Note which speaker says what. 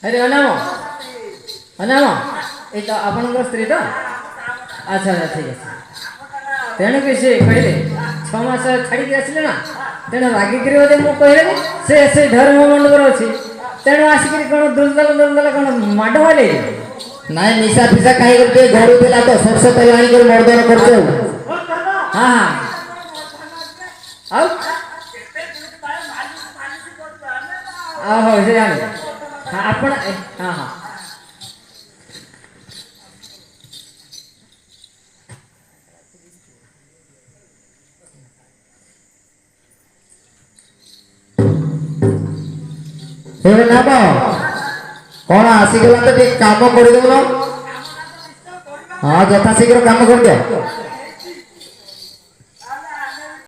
Speaker 1: अरे अनाम अनाम ये तो आपनकर स्त्री तो अच्छा अच्छा ठीक है तेणु कि से कहले 6 मास छाड़ी आसिले ना तेणु रागिकी बोधे मु कहले से धर्म मंडपर अच्छी तेणु आसिक कौन दुलदल दुलदल कौन माड वाले
Speaker 2: नाई निशा फिशा कहीं करके घर उठेला तो सरसों तेल आनी कर मर्दन करछे
Speaker 1: हाँ हाँ आओ आहो से जाने हाँ अपन हाँ हाँ
Speaker 2: हे नाम कौन आसिगला तो ठीक काम कर देलो हाँ यथा शीघ्र काम कर दियो